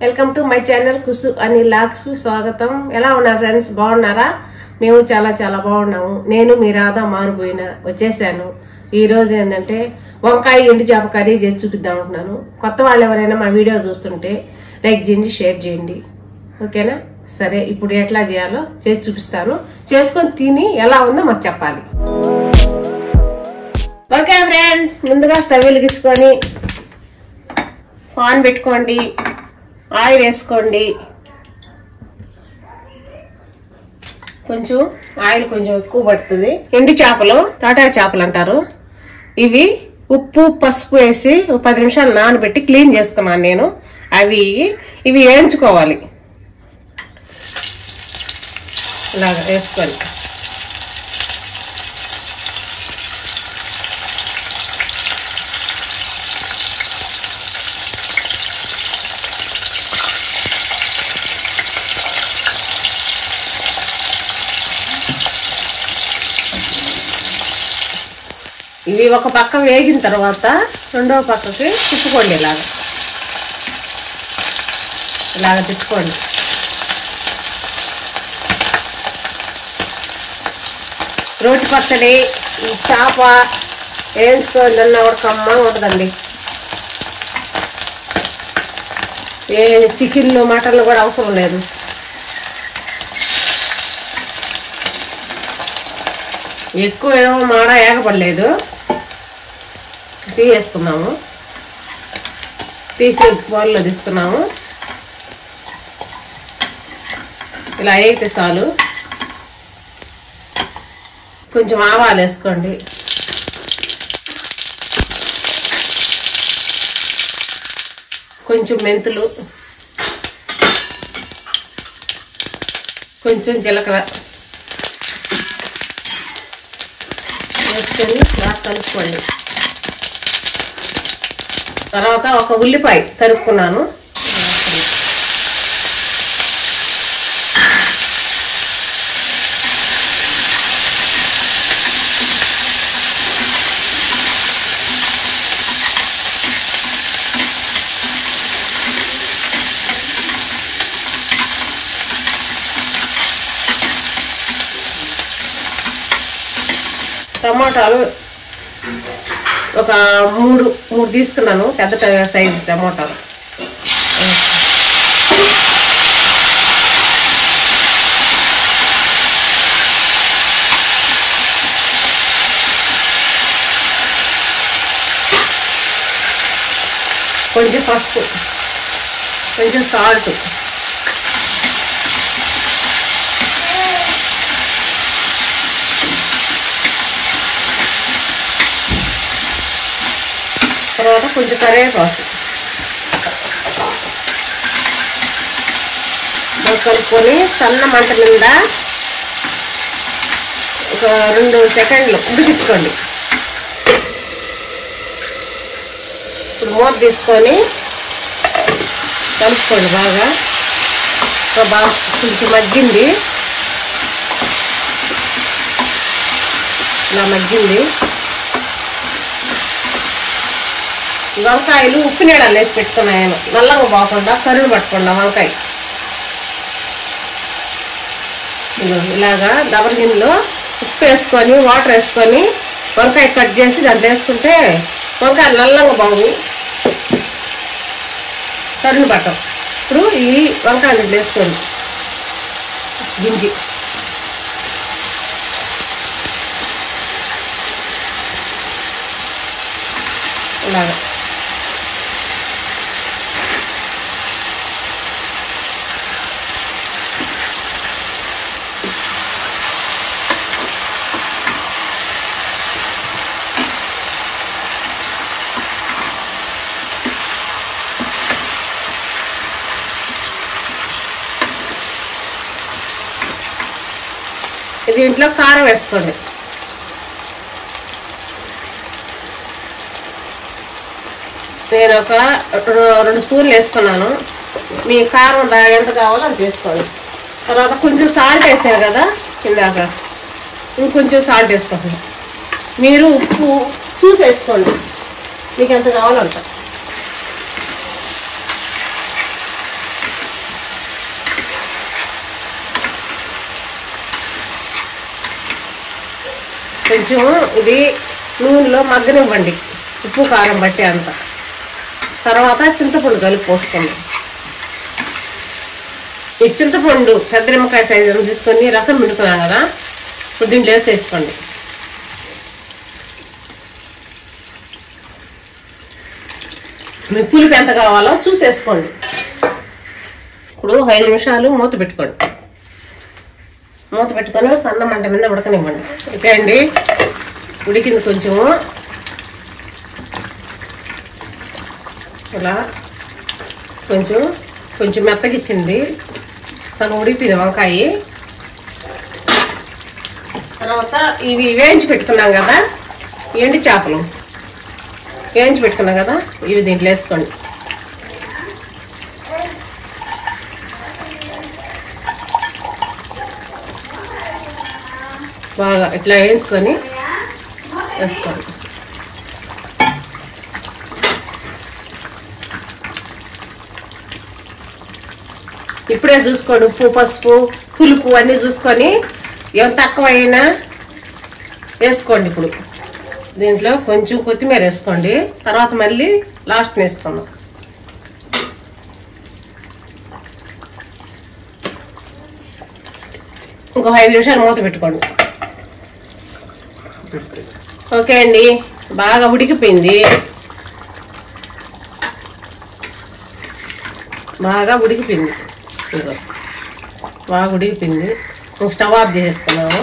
Welcome to my channel Kusu Anil logs స్వాగతం. ఎలా ఉన్నారు ఫ్రెండ్స్? బాగున్నారా? మేము చాలా చాలా బాగున్నాము. నేను మీ రాధా మారిపోయిన వచ్చేసాను. ఈ రోజు ఏంటంటే వంకాయ ఎండు చేప కర్రీ చేసి చూపిద్దాం అంటున్నాను. కొత్త వాళ్ళు ఎవరైనా మా వీడియో చూస్తుంటే లైక్ చేయండి, షేర్ చేయండి, ఓకేనా? సరే, ఇప్పుడు ఎట్లా చేయాలో చేసి చూపిస్తాను. చేసుకొని తిని ఎలా ఉందో మాకు చెప్పాలి. ఓకే ఫ్రెండ్స్, ముందుగా స్టవ్ వెలిగించుకొని పాన్ పెట్టుకోండి, ఆయిల్ వేసుకోండి. కొంచెం ఆయిల్ కొంచెం ఎక్కువ పడుతుంది. ఎండు చేపలు తాటా చేపలు అంటారు. ఇవి ఉప్పు పసుపు వేసి 10 నిమిషాలు నానబెట్టి క్లీన్ చేసుకున్నాను నేను. ఇవి వేయించుకోవాలి. ఇలాగా వేసుకోవాలి. ఇవి ఒక పక్క వేగిన తర్వాత రెండవ పక్కకి తిప్పుకోండి. ఇలాగ తిప్పుకోండి. రోటి పచ్చడి చేప వేయించుకోండి అన్న కూడా కమ్మగా ఉంటుందండి. ఏ చికెన్లు మటన్లు కూడా అవసరం లేదు. ఎక్కువ ఏమో మాడ ఏగపడలేదు. తీసేసుకున్నాము. తీసి బౌల్లో తీసుకున్నాము. ఇలా అయితే చాలు. కొంచెం ఆవాలు వేసుకోండి. కొంచెం మెంతులు, కొంచెం జీలకర్ర వేసుకొని బాగా కలుపుకోండి. తర్వాత ఒక ఉల్లిపాయ తరుక్కున్నాను. టమాటాలు ఒక మూడు తీసుకున్నాను, పెద్ద సైజు టమాటాలు. కొంచెం పసుపు, కొంచెం సాల్ట్, తర్వాత కొంచెం కరివేపాకు కలుపుకొని సన్న మంట మీద ఒక 2 సెకండ్లు ఉడికించుకోండి. ఇప్పుడు మూత తీసుకొని కలుపుకోండి. బాగా కొంచెం మగ్గింది. ఇలా మగ్గింది. వంకాయలు ఉప్పు నీళ్ళలో వేసి పెట్టుకున్నాను, నల్లగా పోకుండా కరువు పట్టకుండా వంకాయ. ఇలాగా డబల్ గిన్నెలో ఉప్పు వేసుకొని వాటర్ వేసుకొని వంకాయ కట్ చేసి దాంట్లో వేసుకుంటే వంకాయ నల్లగా బాగు, కరువు పట్టం. ఇప్పుడు ఈ వంకాయలు వేసుకోండి, గింజి. ఇలాగా దీంట్లో కారం వేసుకోండి. నేను ఒక 2 స్పూన్లు వేసుకున్నాను. మీ కారం ఎంత కావాలో అంత వేసుకోండి. తర్వాత కొంచెం సాల్ట్ వేసారు కదా ఇందాక, ఇంకొంచెం సాల్ట్ వేసుకోండి. మీరు ఉప్పు చూసి వేసుకోండి, మీకు ఎంత కావాలో అంత. కొంచెం ఇది నూనెలో మగ్గనివ్వండి, ఉప్పు కారం బట్టి అంత. తర్వాత చింతపండు కలిపి పోసుకోండి. ఈ చింతపండు పెద్ద నిమ్మకాయ సైజు తీసుకొని రసం పిండుకున్నాం కదా, ఇప్పుడు దీంట్లో వేసేసుకోండి. మీకు పులుపు ఎంత కావాలో చూసేసుకోండి. ఇప్పుడు 5 నిమిషాలు మూత పెట్టుకోండి. మూత పెట్టుకొని సన్న మంట మీద ఉడకనివ్వండి. ఓకే అండి, ఉడికింది కొంచెము. ఇలా కొంచెం మెత్తగిచ్చింది, సగం ఉడికింది వంకాయ. తర్వాత ఇవి వేయించి పెట్టుకున్నాం కదా, ఎండు చేపలు వేయించి పెట్టుకున్నాం కదా, ఇవి దీంట్లో వేసుకోండి. బాగా ఇట్లా వేయించుకొని వేసుకోండి. ఇప్పుడే చూసుకోండి, ఉప్పు పసుపు పులుపు అన్నీ చూసుకొని ఏం తక్కువైనా వేసుకోండి. ఇప్పుడు దీంట్లో కొంచెం కొత్తిమీర వేసుకోండి, తర్వాత మళ్ళీ లాస్ట్ వేసుకుందాం. ఇంకో 5 నిమిషాలు మూత పెట్టుకోండి. ఓకే అండి, బాగా ఉడికిపోయింది. బాగా ఉడికిపోయింది. స్టవ్ ఆఫ్ చేసేసుకున్నాము.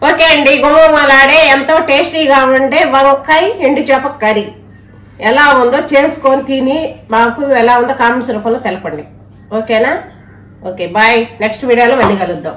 ఓకే అండి, గుమ్మలాడే ఎంతో టేస్టీగా ఉండే వంకాయ ఎండు చేప కర్రీ ఎలా ఉందో చేసుకొని తిని మాకు ఎలా ఉందో కామెంట్స్ రూపంలో తెలపండి. ఓకేనా? Okay, bye. నెక్స్ట్ వీడియోలో మళ్ళీ కలుద్దాం.